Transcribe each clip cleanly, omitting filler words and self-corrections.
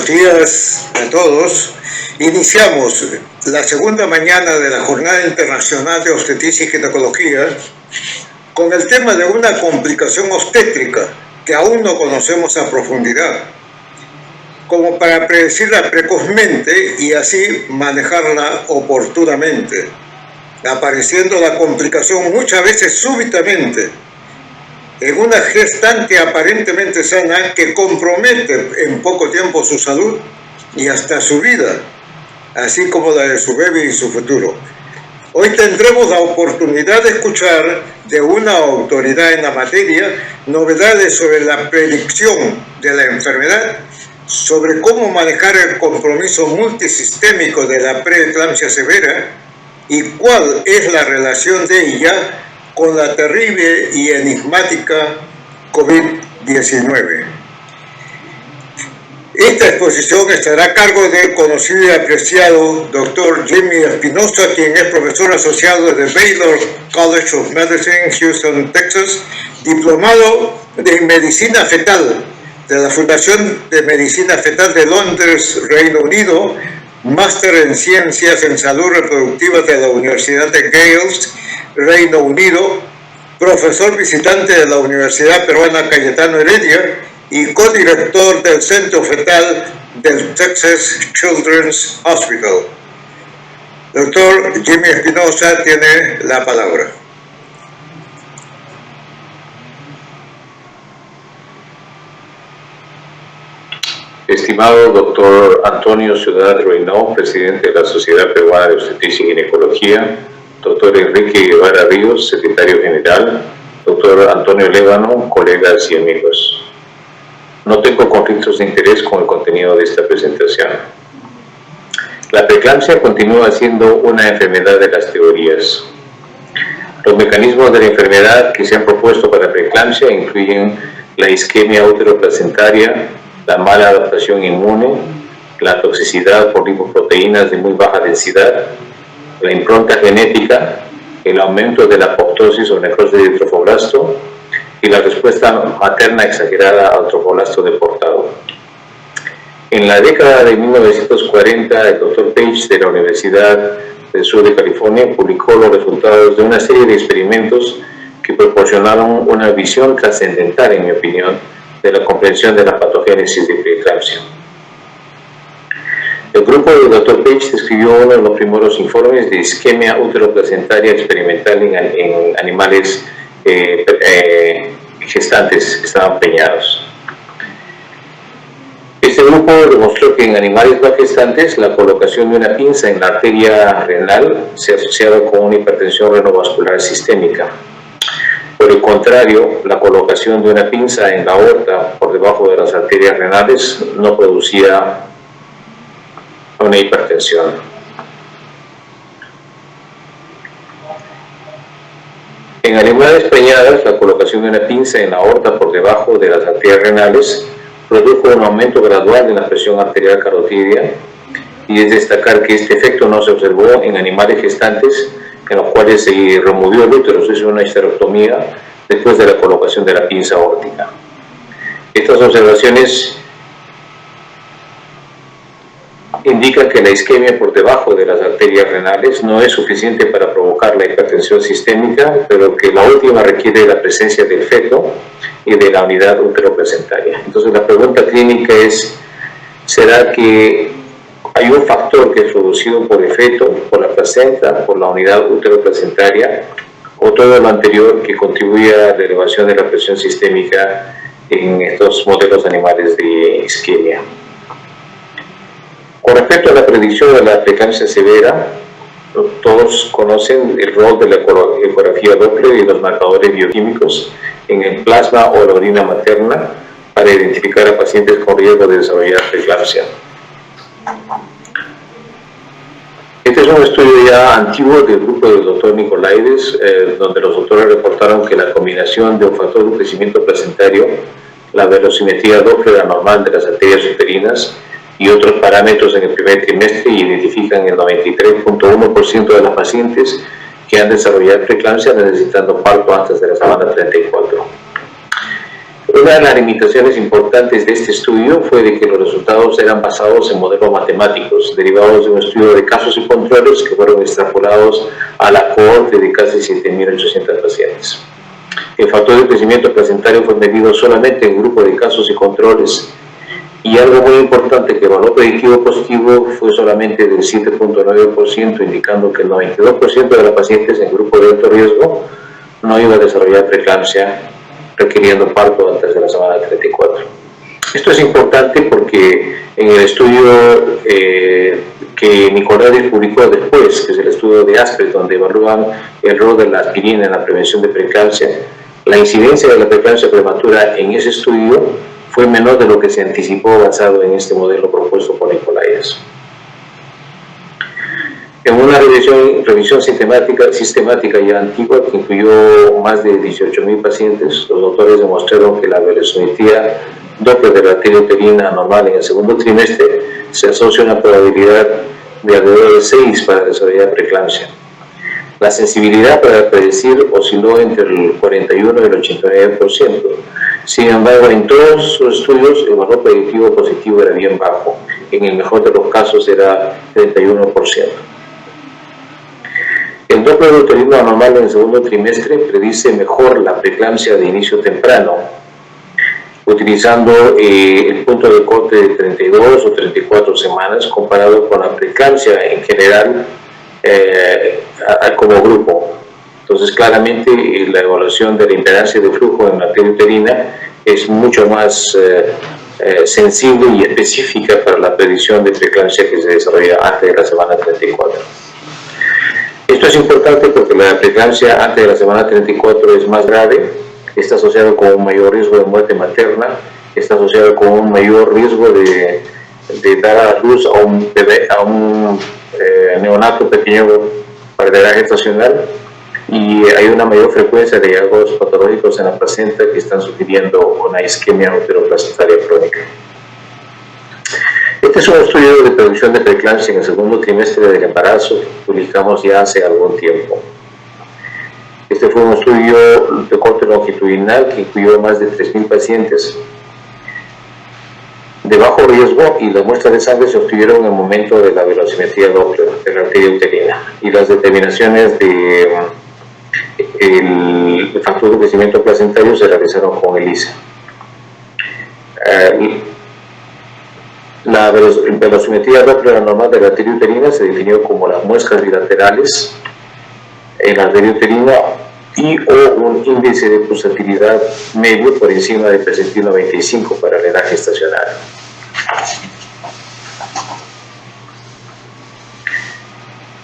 Buenos días a todos. Iniciamos la segunda mañana de la Jornada Internacional de Obstetricia y Ginecología con el tema de una complicación obstétrica que aún no conocemos a profundidad, como para predecirla precozmente y así manejarla oportunamente, apareciendo la complicación muchas veces súbitamente en una gestante aparentemente sana que compromete en poco tiempo su salud y hasta su vida, así como la de su bebé y su futuro. Hoy tendremos la oportunidad de escuchar de una autoridad en la materia novedades sobre la predicción de la enfermedad, sobre cómo manejar el compromiso multisistémico de la preeclampsia severa y cuál es la relación de ella con la terrible y enigmática COVID-19. Esta exposición estará a cargo del conocido y apreciado Dr. Jimmy Espinosa, quien es profesor asociado de Baylor College of Medicine, Houston, Texas, diplomado en Medicina Fetal de la Fundación de Medicina Fetal de Londres, Reino Unido, máster en Ciencias en Salud Reproductiva de la Universidad de Gales, Reino Unido, profesor visitante de la Universidad Peruana Cayetano Heredia y codirector del Centro Fetal del Texas Children's Hospital. Doctor Jimmy Espinosa tiene la palabra. Estimado doctor Antonio Ciudad Reynó, presidente de la Sociedad Peruana de Obstetricia y Ginecología, doctor Enrique Guevara Ríos, secretario general, doctor Antonio Lébano, colegas y amigos. No tengo conflictos de interés con el contenido de esta presentación. La preeclampsia continúa siendo una enfermedad de las teorías. Los mecanismos de la enfermedad que se han propuesto para la preeclampsia incluyen la isquemia uteroplacentaria, la mala adaptación inmune, la toxicidad por lipoproteínas de muy baja densidad, la impronta genética, el aumento de la apoptosis o necrosis de trofoblasto y la respuesta materna exagerada al trofoblasto deportado. En la década de 1940, el Dr. Page de la Universidad del Sur de California publicó los resultados de una serie de experimentos que proporcionaron una visión trascendental, en mi opinión, de la comprensión de la patogénesis de preeclampsia. El grupo del Dr. Page escribió uno de los primeros informes de isquemia uteroplacentaria experimental en animales gestantes que estaban preñados. Este grupo demostró que en animales no gestantes la colocación de una pinza en la arteria renal se asociaba con una hipertensión renovascular sistémica. Por el contrario, la colocación de una pinza en la aorta por debajo de las arterias renales no producía una hipertensión. En animales preñadas, la colocación de una pinza en la aorta por debajo de las arterias renales produjo un aumento gradual de la presión arterial carotidia, y es destacar que este efecto no se observó en animales gestantes en los cuales se removió el útero, se hizo una histerectomía después de la colocación de la pinza aórtica. Estas observaciones indican que la isquemia por debajo de las arterias renales no es suficiente para provocar la hipertensión sistémica, pero que la última requiere la presencia del feto y de la unidad uteroplacentaria. Entonces la pregunta clínica es, ¿será que hay un factor que es producido por el feto, por la placenta, por la unidad uteroplacentaria, o todo lo anterior que contribuye a la elevación de la presión sistémica en estos modelos animales de isquemia? Con respecto a la predicción de la preeclampsia severa, todos conocen el rol de la ecografía Doppler y los marcadores bioquímicos en el plasma o la orina materna para identificar a pacientes con riesgo de desarrollar preeclampsia. Este es un estudio ya antiguo del grupo del Dr. Nicolaides, donde los doctores reportaron que la combinación de un factor de crecimiento placentario, la velocimetría Doppler anormal de las arterias uterinas y otros parámetros en el primer trimestre identifican el 93.1% de las pacientes que han desarrollado preeclampsia necesitando parto antes de la semana 34. Una de las limitaciones importantes de este estudio fue de que los resultados eran basados en modelos matemáticos, derivados de un estudio de casos y controles que fueron extrapolados a la cohorte de casi 7.800 pacientes. El factor de crecimiento placentario fue medido solamente en un grupo de casos y controles, y algo muy importante, que el valor predictivo positivo fue solamente del 7.9%, indicando que el 92% de las pacientes en grupo de alto riesgo no iba a desarrollar preeclampsia requiriendo parto antes de la semana 34. Esto es importante porque en el estudio que Nicolás publicó después, que es el estudio de ASPRE, donde evalúan el rol de la aspirina en la prevención de preeclampsia, la incidencia de la preeclampsia prematura en ese estudio fue menor de lo que se anticipó basado en este modelo propuesto por Nicolás. En una revisión sistemática y antigua que incluyó más de 18.000 pacientes, los autores demostraron que la velocimetría Doppler de la arteria uterina normal en el segundo trimestre se asocia a una probabilidad de alrededor de 6 para desarrollar preeclampsia. La sensibilidad para predecir osciló entre el 41 y el 89%. Sin embargo, en todos los estudios el valor predictivo positivo era bien bajo. En el mejor de los casos era 31%. El Doppler uterino anormal en el segundo trimestre predice mejor la preeclampsia de inicio temprano, utilizando el punto de corte de 32 o 34 semanas comparado con la preeclampsia en general como grupo. Entonces, claramente la evaluación de la impedancia de flujo en la arteria uterina es mucho más sensible y específica para la predicción de preeclampsia que se desarrolla antes de la semana 34. Esto es importante porque la preeclampsia antes de la semana 34 es más grave, está asociado con un mayor riesgo de muerte materna, está asociado con un mayor riesgo de dar a luz a un bebé, a un neonato pequeño para la edad gestacional, y hay una mayor frecuencia de hallazgos patológicos en la placenta que están sugiriendo una isquemia uteroplacentaria crónica. Este es un estudio de predicción de preeclampsia en el segundo trimestre del embarazo que publicamos ya hace algún tiempo. Este fue un estudio de corte longitudinal que incluyó más de 3.000 pacientes de bajo riesgo, y las muestras de sangre se obtuvieron en el momento de la velocimetría Doppler de la arteria uterina, y las determinaciones del factor de crecimiento placentario se realizaron con ELISA. La velocimetría Doppler anormal de la arteria uterina se definió como las muescas bilaterales en la arteria uterina y o un índice de pulsatilidad medio por encima del percentil 95 para la edad gestacional.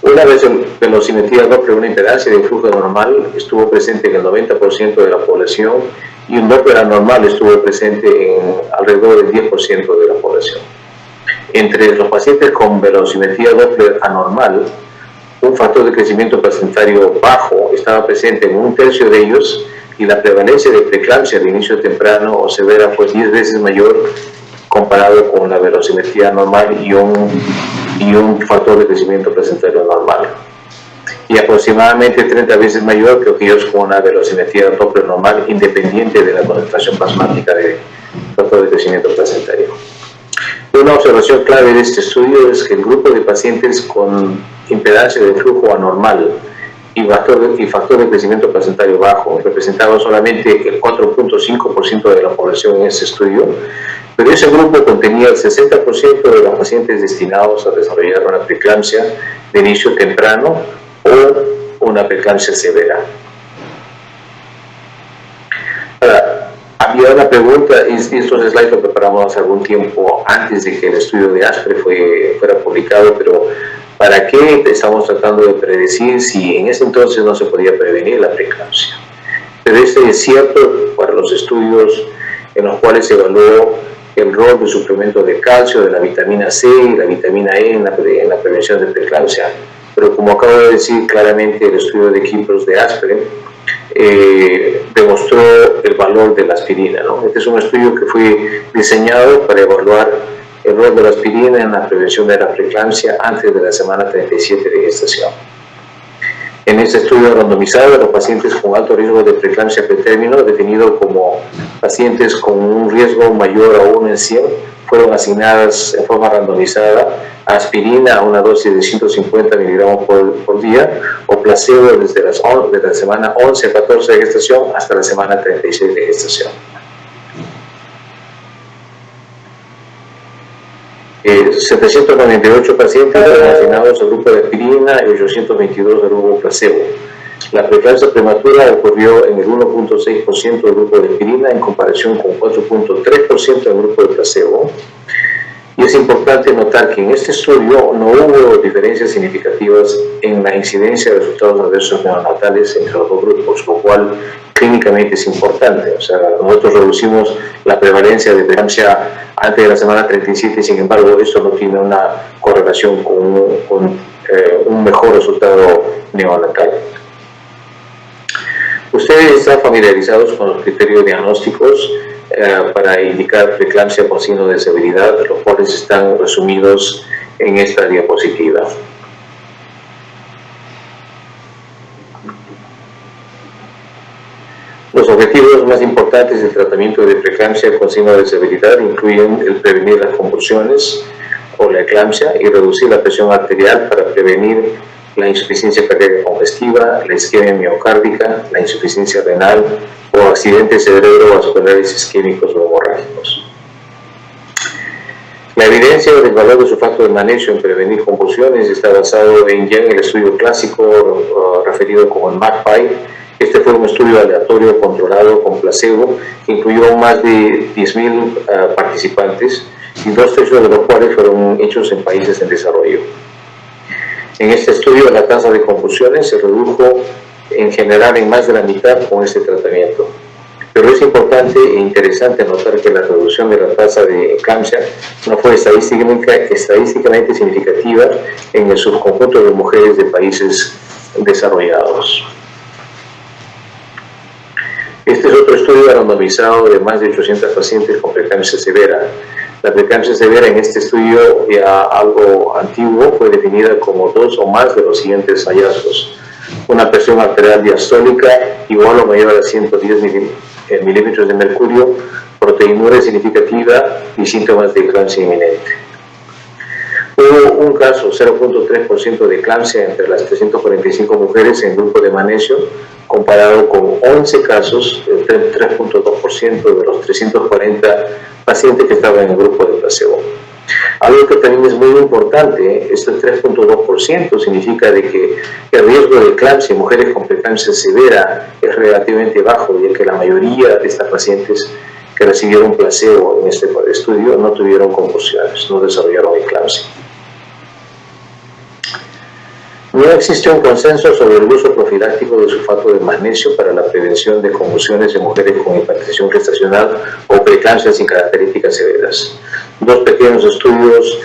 Una vez en velocimetría Doppler, una impedancia de flujo normal estuvo presente en el 90% de la población, y un Doppler anormal estuvo presente en alrededor del 10% de la población. Entre los pacientes con velocimetría Doppler anormal, un factor de crecimiento placentario bajo estaba presente en 1/3 de ellos, y la prevalencia de preeclampsia de inicio temprano o severa fue 10 veces mayor comparado con la velocimetría normal y un factor de crecimiento placentario normal, y aproximadamente 30 veces mayor que aquellos con una velocimetría Doppler normal independiente de la concentración plasmática de factor de crecimiento placentario. Una observación clave de este estudio es que el grupo de pacientes con impedancia de flujo anormal y factor de crecimiento placentario bajo representaba solamente el 4.5% de la población en este estudio, pero ese grupo contenía el 60% de los pacientes destinados a desarrollar una preeclampsia de inicio temprano o una preeclampsia severa. Ahora, había una pregunta, y estos slides los preparamos hace algún tiempo antes de que el estudio de ASPRE fuera publicado, pero ¿para qué estamos tratando de predecir si en ese entonces no se podía prevenir la preeclampsia? Pero este es cierto para los estudios en los cuales se evaluó el rol del suplemento de calcio, de la vitamina C y la vitamina E en la prevención de preeclampsia. Pero como acabo de decir claramente, el estudio de Kipros de ASPRE demostró el valor de la aspirina, ¿no? Este es un estudio que fue diseñado para evaluar el rol de la aspirina en la prevención de la preeclampsia antes de la semana 37 de gestación. En este estudio randomizado, los pacientes con alto riesgo de preeclampsia pretérmino, definido como pacientes con un riesgo mayor a 1 en 100, fueron asignadas en forma randomizada aspirina a una dosis de 150 miligramos por día o placebo desde la semana 11 a 14 de gestación hasta la semana 36 de gestación. 798 pacientes fueron asignados al grupo de aspirina y 822 al grupo placebo. La preeclampsia prematura ocurrió en el 1.6% del grupo de aspirina en comparación con 4.3% del grupo de placebo. Y es importante notar que en este estudio no hubo diferencias significativas en la incidencia de resultados adversos neonatales entre los dos grupos, lo cual clínicamente es importante. O sea, nosotros reducimos la prevalencia de preeclampsia antes de la semana 37, sin embargo, esto no tiene una correlación con un mejor resultado neonatal. Ustedes están familiarizados con los criterios diagnósticos para indicar preeclampsia con signo de severidad, los cuales están resumidos en esta diapositiva. Los objetivos más importantes del tratamiento de preeclampsia con signo de severidad incluyen el prevenir las convulsiones o la eclampsia y reducir la presión arterial para prevenir la insuficiencia cardíaca congestiva, la isquemia miocárdica, la insuficiencia renal o accidentes cerebrovasculares isquémicos o hemorrágicos. La evidencia del valor de sulfato de magnesio en prevenir convulsiones está basado en el estudio clásico referido como el MAGPIE. Este fue un estudio aleatorio controlado con placebo que incluyó más de 10.000 participantes y 2/3 de los cuales fueron hechos en países en desarrollo. En este estudio la tasa de convulsiones se redujo en general en más de la mitad con este tratamiento. Pero es importante e interesante notar que la reducción de la tasa de eclampsia no fue estadísticamente significativa en el subconjunto de mujeres de países desarrollados. Este es otro estudio randomizado de más de 800 pacientes con preeclampsia severa. La preeclampsia severa en este estudio, ya algo antiguo, fue definida como 2 o más de los siguientes hallazgos: una presión arterial diastólica igual o mayor a 110 milímetros de mercurio, proteinuria significativa y síntomas de eclampsia inminente. Hubo un caso, 0.3% de eclampsia entre las 345 mujeres en grupo de magnesio, comparado con 11 casos, el 3.2% de los 340 pacientes que estaban en el grupo de placebo. Algo que también es muy importante, este 3.2% significa de que el riesgo de eclampsia en mujeres con preeclampsia severa es relativamente bajo, ya que la mayoría de estas pacientes que recibieron placebo en este estudio no tuvieron convulsiones, no desarrollaron eclampsia. No existe un consenso sobre el uso profiláctico de sulfato de magnesio para la prevención de convulsiones en mujeres con hipertensión gestacional o preeclampsia sin características severas. 2 pequeños estudios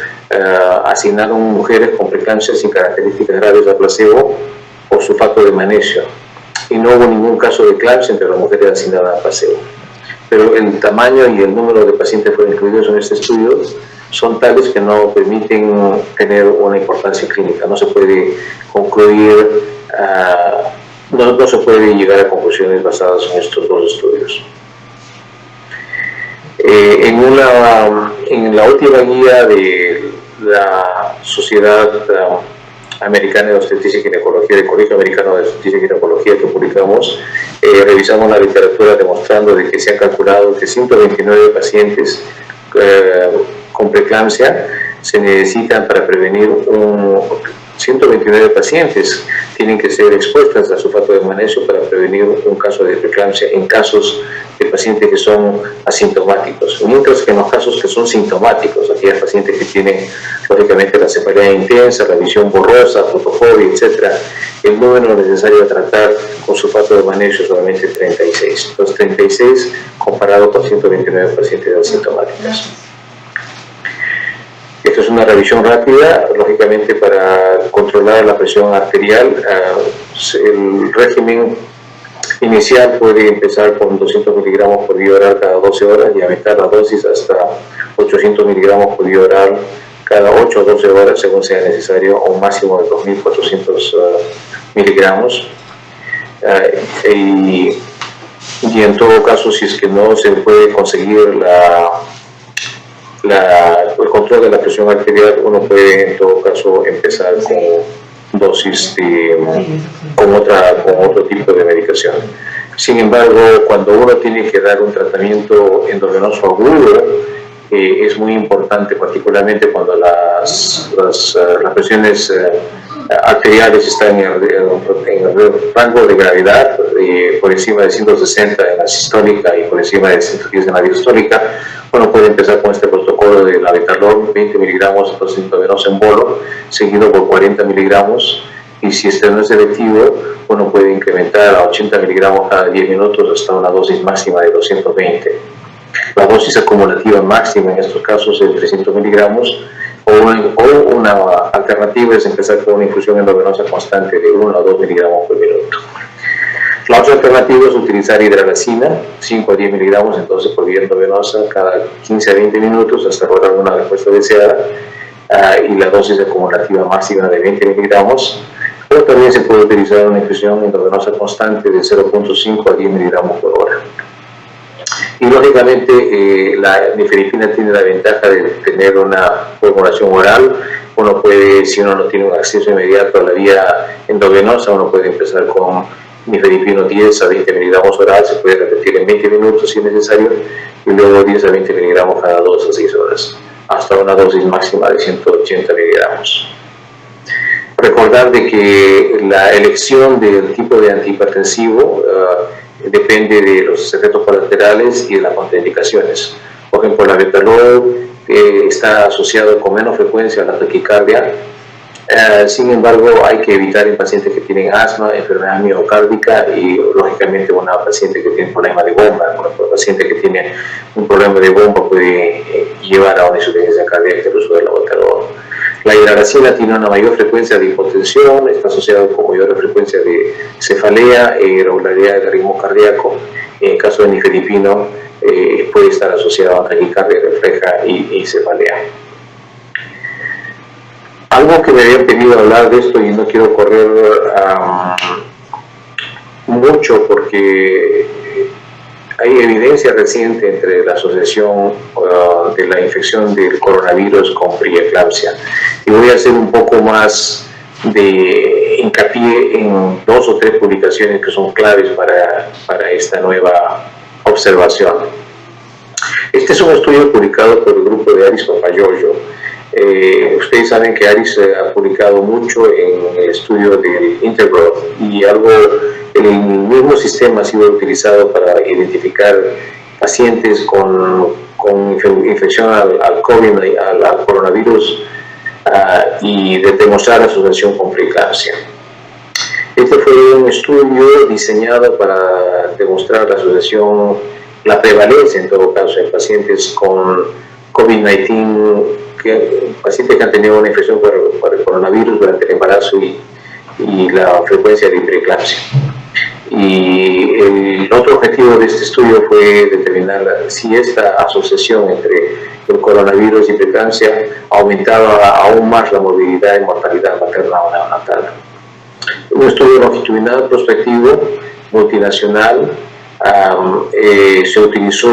asignaron mujeres con preeclampsia sin características graves a placebo o sulfato de magnesio y no hubo ningún caso de eclampsia entre las mujeres asignadas a placebo. Pero el tamaño y el número de pacientes fueron incluidos en este estudio son tales que no permiten tener una importancia clínica. No se puede concluir, no se puede llegar a conclusiones basadas en estos 2 estudios. En la última guía de la Sociedad Americana de Obstetricia y Ginecología, del Colegio Americano de Obstetricia y Ginecología que publicamos, revisamos la literatura demostrando de que se ha calculado que 129 pacientes con preeclampsia se necesitan para prevenir 129 pacientes tienen que ser expuestas a sulfato de magnesio para prevenir un caso de preeclampsia en casos de pacientes que son asintomáticos, mientras que en los casos que son sintomáticos, aquellos pacientes que tienen lógicamente la cefalea intensa, la visión borrosa, fotofobia, etc., el número necesario a tratar con sulfato de magnesio es solamente 36, los 36 comparado con 129 pacientes asintomáticos. Esto es una revisión rápida, lógicamente para controlar la presión arterial. El régimen inicial puede empezar con 200 miligramos por vía oral cada 12 horas y aumentar la dosis hasta 800 miligramos por vía oral cada 8 o 12 horas según sea necesario, o un máximo de 2.400 miligramos. Y en todo caso, si es que no se puede conseguir el control de la presión arterial, uno puede en todo caso empezar con dosis con otro tipo de medicación. Sin embargo, cuando uno tiene que dar un tratamiento endovenoso agudo, es muy importante, particularmente cuando las presiones arteriales están en el rango de gravedad, por encima de 160 en la sistólica y por encima de 110 en la diastólica. Uno puede empezar con este protocolo de labetalol, 20 miligramos dosis endovenosa en bolo, seguido por 40 miligramos, y si este no es selectivo, uno puede incrementar a 80 miligramos cada 10 minutos hasta una dosis máxima de 220. La dosis acumulativa máxima en estos casos es 300 miligramos, o una alternativa es empezar con una infusión endovenosa constante de 1 a 2 miligramos por minuto. La otra alternativa es utilizar hidralazina, 5 a 10 miligramos entonces por vía endovenosa cada 15 a 20 minutos hasta lograr una respuesta deseada, y la dosis acumulativa máxima de 20 miligramos. Pero también se puede utilizar una infusión endovenosa constante de 0.5 a 10 miligramos por hora. Y lógicamente la nifedipina tiene la ventaja de tener una formulación oral. Uno puede, si uno no tiene un acceso inmediato a la vía endovenosa, uno puede empezar con nifedipino 10 a 20 miligramos oral, se puede repetir en 20 minutos si es necesario, y luego 10 a 20 miligramos cada 2 a 6 horas, hasta una dosis máxima de 180 miligramos. Recordar de que la elección del tipo de antihipertensivo depende de los efectos colaterales y de las contraindicaciones. Por ejemplo, el labetalol está asociado con menos frecuencia a la taquicardia. Sin embargo, hay que evitar en pacientes que tienen asma, enfermedad miocárdica y, lógicamente, una paciente que tiene problema de bomba. Una paciente que tiene un problema de bomba puede llevar a una insuficiencia cardíaca el uso del labetalol. La hidralazina tiene una mayor frecuencia de hipotensión, está asociado con mayor frecuencia de cefalea e irregularidad del ritmo cardíaco. En el caso de nifedipino, puede estar asociado a taquicardia refleja y cefalea. Algo que me habían pedido hablar de esto y no quiero correr mucho porque hay evidencia reciente entre la asociación de la infección del coronavirus con preeclampsia. Y voy a hacer un poco más de hincapié en 2 o 3 publicaciones que son claves para esta nueva observación. Este es un estudio publicado por el grupo de Aris Papayoyo. Ustedes saben que Aris ha publicado mucho en el estudio del Intergrowth y el mismo sistema ha sido utilizado para identificar pacientes con infección al COVID, al coronavirus, y de demostrar asociación con preeclampsia. Este fue un estudio diseñado para demostrar la asociación, la prevalencia en todo caso en pacientes con COVID-19, pacientes que han tenido una infección por el coronavirus durante el embarazo y la frecuencia de preeclampsia. Y el otro objetivo de este estudio fue determinar si esta asociación entre el coronavirus y preeclampsia aumentaba aún más la morbilidad y mortalidad materna o neonatal. Un estudio longitudinal prospectivo multinacional. Se utilizó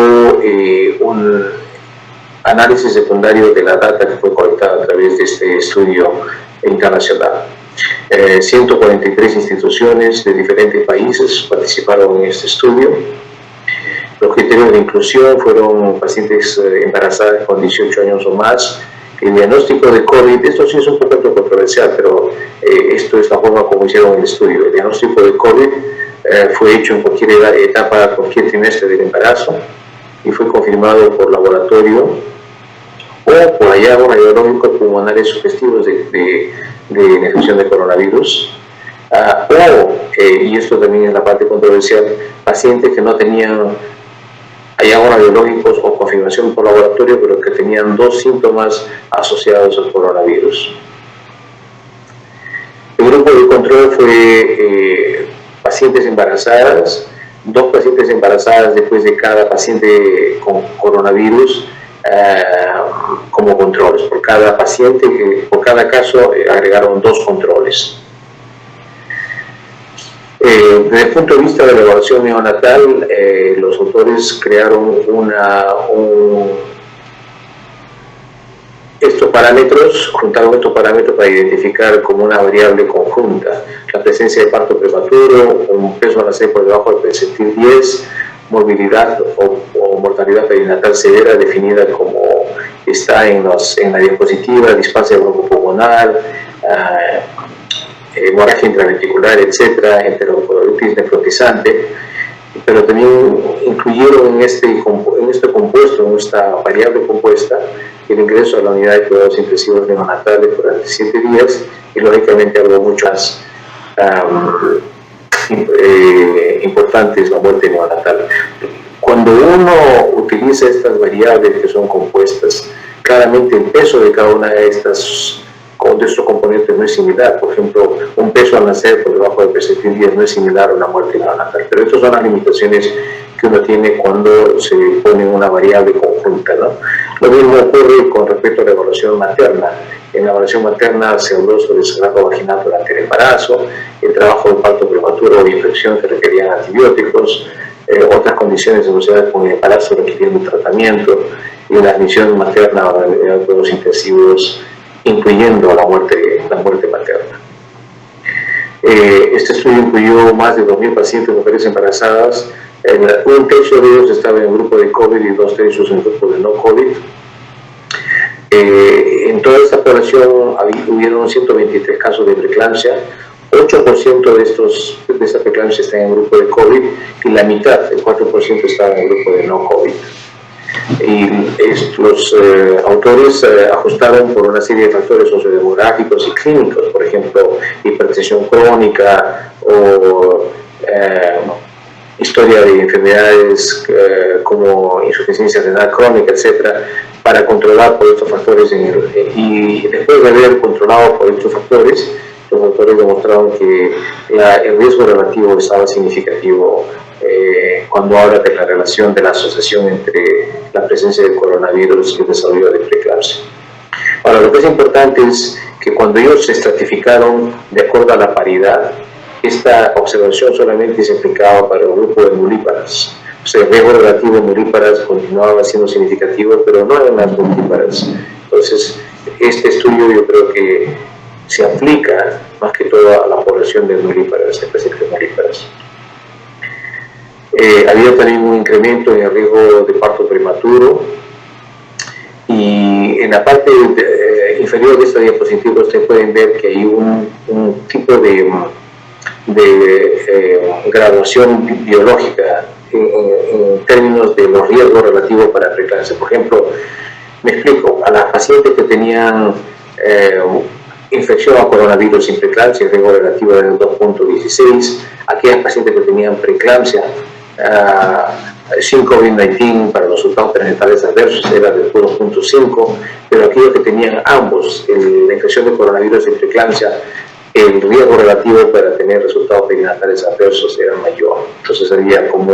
un análisis secundario de la data que fue colectada a través de este estudio internacional. 143 instituciones de diferentes países participaron en este estudio. Los criterios de inclusión fueron pacientes embarazadas con 18 años o más. El diagnóstico de COVID, esto sí es un poco controversial, pero esto es la forma como hicieron el estudio. El diagnóstico de COVID fue hecho en cualquier etapa, cualquier trimestre del embarazo y fue confirmado por laboratorio o por hallazgos radiológicos pulmonares sugestivos de infección de coronavirus, y esto también es la parte controversial, pacientes que no tenían hallazgos radiológicos o confirmación por laboratorio, pero que tenían 2 síntomas asociados al coronavirus. El grupo de control fue pacientes embarazadas, 2 pacientes embarazadas después de cada paciente con coronavirus, como controles. Por cada paciente, por cada caso agregaron 2 controles. Desde el punto de vista de la evaluación neonatal, los autores crearon estos parámetros, juntaron estos parámetros para identificar como una variable conjunta la presencia de parto prematuro, un peso al nacer por debajo del percentil 10, morbilidad o mortalidad perinatal severa definida como está en la diapositiva, displasia broncopulmonar, hemorragia intraventricular, etcétera, enterocolitis necrotizante, pero también incluyeron en este compuesto, en esta variable compuesta, el ingreso a la unidad de cuidados intensivos neonatales durante 7 días y lógicamente algo mucho más importante es la muerte neonatal. Cuando uno utiliza estas variables que son compuestas, claramente el peso de cada una de estos componentes no es similar. Por ejemplo, un peso al nacer por debajo del percentil 10 no es similar a una muerte neonatal, pero estas son las limitaciones que uno tiene cuando se pone una variable conjunta, ¿no? Lo mismo ocurre con respecto a la evaluación materna. En la evaluación materna se habló sobre el sangrado vaginal durante el embarazo, el trabajo de parto prematuro o infección que requerían antibióticos, otras condiciones asociadas con el embarazo requiriendo tratamiento y la admisión materna a cuidados intensivos, incluyendo la muerte materna. Este estudio incluyó más de 2.000 pacientes mujeres embarazadas. Un tercio de ellos estaba en el grupo de COVID y 2 tercios en el grupo de no COVID. En toda esta población hubieron 123 casos de preeclampsia. 8% de esta preeclampsia está en el grupo de COVID y la mitad, el 4%, estaba en el grupo de no COVID. Y los autores ajustaron por una serie de factores sociodemográficos y clínicos, por ejemplo, hipertensión crónica o historia de enfermedades como insuficiencia renal crónica, etcétera, para controlar por estos factores. Y después de haber controlado por estos factores, los autores demostraron que el riesgo relativo estaba significativo cuando habla de la relación de la asociación entre la presencia del coronavirus y el desarrollo de preeclampsia. Ahora, lo que es importante es que cuando ellos se estratificaron de acuerdo a la paridad, esta observación solamente se aplicaba para el grupo de nulíparas. O sea, el riesgo relativo de nulíparas continuaba siendo significativo, pero no en las multíparas. Entonces, este estudio yo creo que se aplica más que todo a la población de nulíparas, de pacientes nulíparas. Había también un incremento en el riesgo de parto prematuro, y en la parte inferior de esta diapositiva ustedes pueden ver que hay un tipo de graduación biológica en términos de los riesgos relativos para preeclampsia. Por ejemplo, me explico, a las pacientes que tenían infección a coronavirus sin preeclampsia, el riesgo relativo era de 2.16, aquellas pacientes que tenían preeclampsia sin COVID-19 para los resultados perinatales adversos era de 1.5, pero aquellos que tenían ambos, la infección de coronavirus y preeclampsia, el riesgo relativo para tener resultados perinatales adversos era mayor. Entonces había como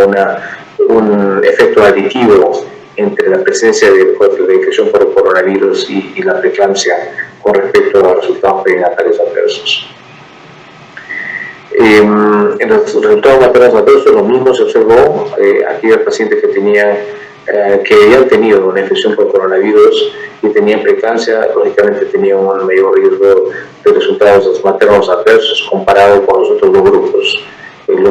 un efecto aditivo entre la presencia de la infección por el coronavirus y la preeclampsia con respecto a los resultados perinatales adversos. En los resultados maternos adversos lo mismo se observó. Aquellos pacientes que habían tenido una infección por coronavirus y tenían preeclampsia, lógicamente tenían un mayor riesgo de resultados maternos adversos comparado con los otros dos grupos. El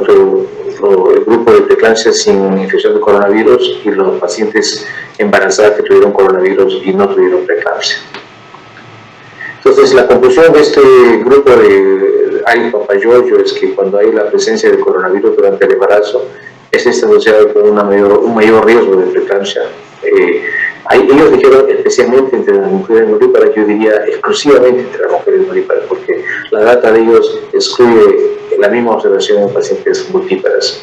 grupo de preeclampsia sin infección de coronavirus y los pacientes embarazadas que tuvieron coronavirus y no tuvieron preeclampsia. Entonces, la conclusión de este grupo de Ari Papayoyo es que cuando hay la presencia de coronavirus durante el embarazo, es asociado con un mayor riesgo de preeclampsia. Ellos dijeron especialmente entre las mujeres nulíparas, yo diría exclusivamente entre las mujeres nulíparas, porque la data de ellos excluye la misma observación en pacientes multíparas.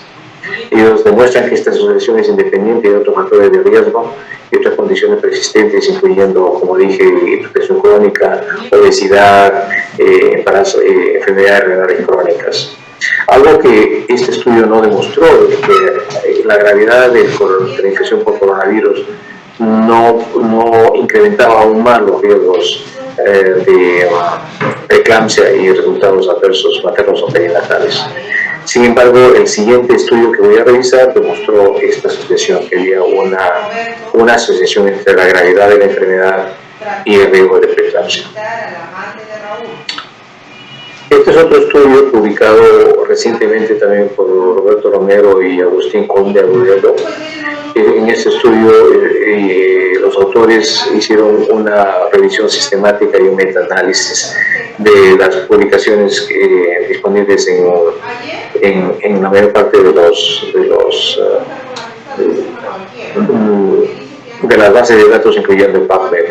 Ellos demuestran que esta asociación es independiente de otros factores de riesgo y otras condiciones persistentes, incluyendo, como dije, hipertensión crónica, obesidad, enfermedades renales crónicas. Algo que este estudio no demostró es que la gravedad de la infección por coronavirus no incrementaba aún más los riesgos de preeclampsia y resultados adversos maternos o perinatales. Sin embargo, el siguiente estudio que voy a revisar demostró esta asociación, que había una asociación entre la gravedad de la enfermedad y el riesgo de preeclampsia. Este es otro estudio publicado recientemente también por Roberto Romero y Agustín Conde Agudelo. En este estudio los autores hicieron una revisión sistemática y un metaanálisis de las publicaciones disponibles en la mayor parte de las bases de datos, incluyendo el PubMed.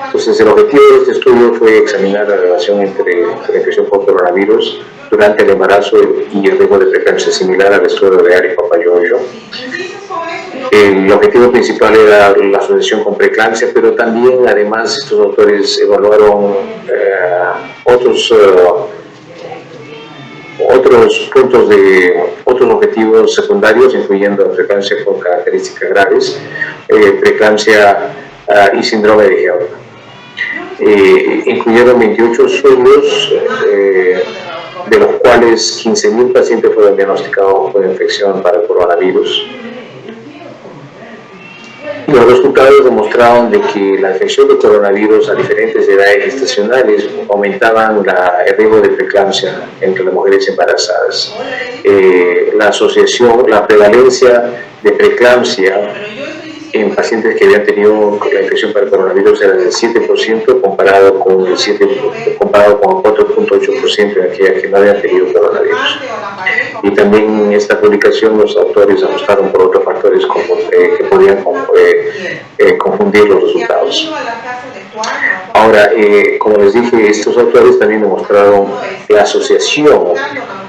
Entonces, el objetivo de este estudio fue examinar la relación entre la infección por coronavirus durante el embarazo y el riesgo de preeclampsia similar al estudio de Ari Papayoyo. El objetivo principal era la asociación con preeclampsia, pero también, además, estos autores evaluaron otros objetivos secundarios, incluyendo preeclampsia con características graves, preeclampsia y síndrome de Gell. Incluyeron 28 estudios, de los cuales 15.000 pacientes fueron diagnosticados con infección para el coronavirus. Los resultados demostraron de que la infección de coronavirus a diferentes edades gestacionales aumentaban el riesgo de preeclampsia entre las mujeres embarazadas. La prevalencia de preeclampsia en pacientes que habían tenido la infección para el coronavirus era del 7%, comparado con el 4.8% en aquellas que no habían tenido coronavirus. Y también en esta publicación los autores ajustaron por otros factores que podían confundir los resultados. Ahora, como les dije, estos autores también demostraron la asociación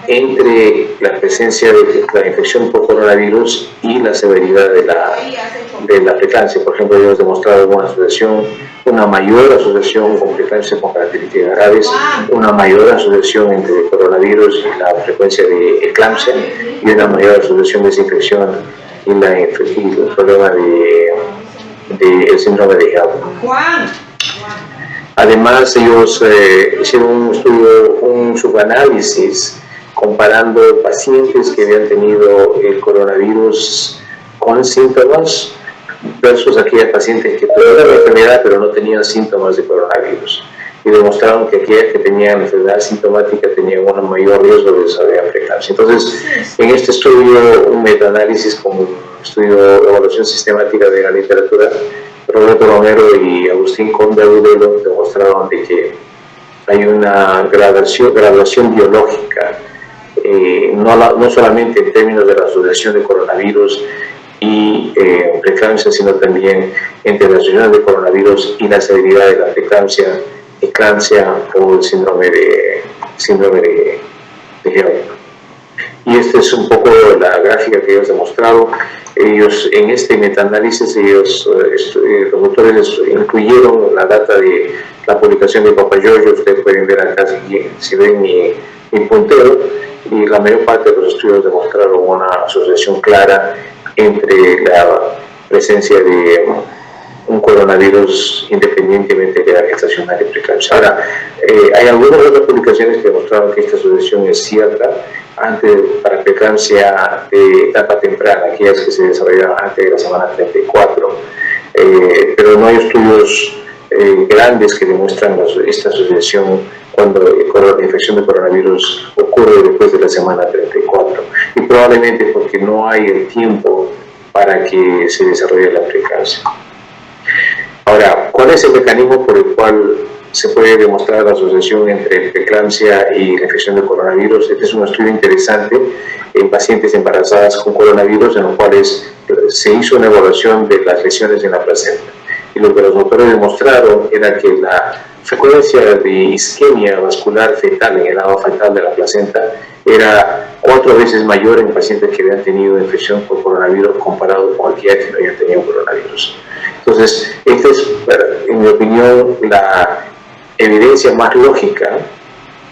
entre la presencia de la infección por coronavirus y la severidad de la preeclampsia. Por ejemplo, ellos demostraron una mayor asociación con preeclampsia con características graves, una mayor asociación entre el coronavirus y la frecuencia de eclampsia, y una mayor asociación de desinfección y el problema del síndrome de Gell. Además, ellos hicieron un subanálisis comparando pacientes que habían tenido el coronavirus con síntomas versus aquellas pacientes que tuvieron la enfermedad pero no tenían síntomas de coronavirus, y demostraron que aquellas que tenían enfermedad sintomática tenían un mayor riesgo de desarrollar preeclampsia. Entonces, en este estudio, un metaanálisis con un estudio de evaluación sistemática de la literatura, Roberto Romero y Agustín Conde Agudelo demostraron de que hay una graduación biológica, no solamente en términos de la asociación de coronavirus y preeclampsia, sino también entre la asociación de coronavirus y la severidad de la preeclampsia, eclampsia o el síndrome de Gell. Y esta es un poco la gráfica que ellos demostraron. Ellos, en este metaanálisis, los autores incluyeron la data de la publicación de Papayoyo. Ustedes pueden ver acá si ven mi puntero, y la mayor parte de los estudios demostraron una asociación clara entre la presencia de un coronavirus independientemente de la gestacional y preeclampsia. Ahora, hay algunas otras publicaciones que demostraron que esta asociación es cierta para preeclampsia de etapa temprana, aquellas que se desarrollaron antes de la semana 34, pero no hay estudios grandes que demuestran esta asociación cuando la infección de coronavirus ocurre después de la semana 34, y probablemente porque no hay el tiempo para que se desarrolle la preeclampsia. Ahora, ¿cuál es el mecanismo por el cual se puede demostrar la asociación entre preeclampsia y la infección de coronavirus? Este es un estudio interesante en pacientes embarazadas con coronavirus, en los cuales se hizo una evaluación de las lesiones en la placenta. Y lo que los autores demostraron era que la frecuencia de isquemia vascular fetal en el lado fetal de la placenta era 4 veces mayor en pacientes que habían tenido infección por coronavirus comparado con aquellas que no habían tenido coronavirus. Entonces, esta es, en mi opinión, la evidencia más lógica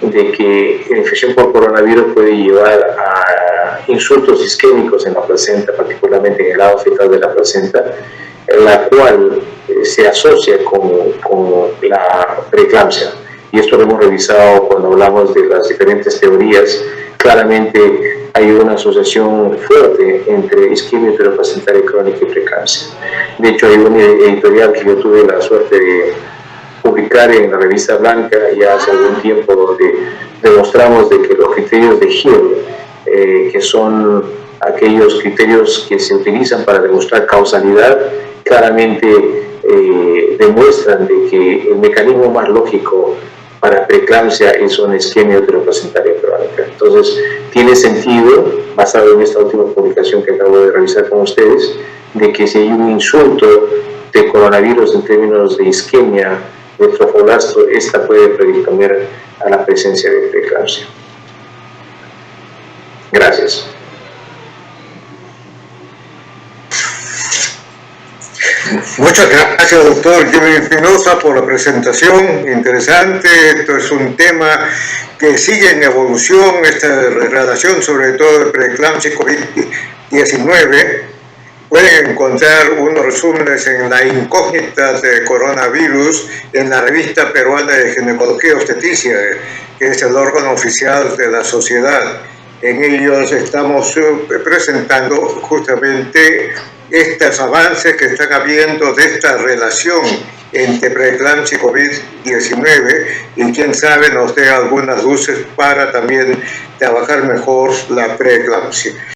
de que la infección por coronavirus puede llevar a insultos isquémicos en la placenta, particularmente en el lado fetal de la placenta, la cual se asocia con la preeclampsia. Y esto lo hemos revisado cuando hablamos de las diferentes teorías. Claramente hay una asociación fuerte entre isquemia uteroplacentaria crónica y preeclampsia. De hecho, hay un editorial que yo tuve la suerte de publicar en la revista Blanca ya hace algún tiempo, donde demostramos de que los criterios de Hill, que son aquellos criterios que se utilizan para demostrar causalidad, claramente demuestran de que el mecanismo más lógico para preeclampsia es una isquemia uteroplacentaria crónica. Entonces, tiene sentido, basado en esta última publicación que acabo de revisar con ustedes, de que si hay un insulto de coronavirus en términos de isquemia de trofoblast, esta puede predisponer a la presencia de preeclampsia. Gracias. Muchas gracias, doctor Jimmy Espinosa, por la presentación interesante. Esto es un tema que sigue en evolución, esta relación sobre todo de preeclampsia y COVID-19. Pueden encontrar unos resúmenes en la incógnita de coronavirus en la revista peruana de ginecología y obstetricia, que es el órgano oficial de la sociedad. En ellos estamos presentando justamente estos avances que están habiendo de esta relación entre preeclampsia y COVID-19, y quién sabe nos dé algunas luces para también trabajar mejor la preeclampsia.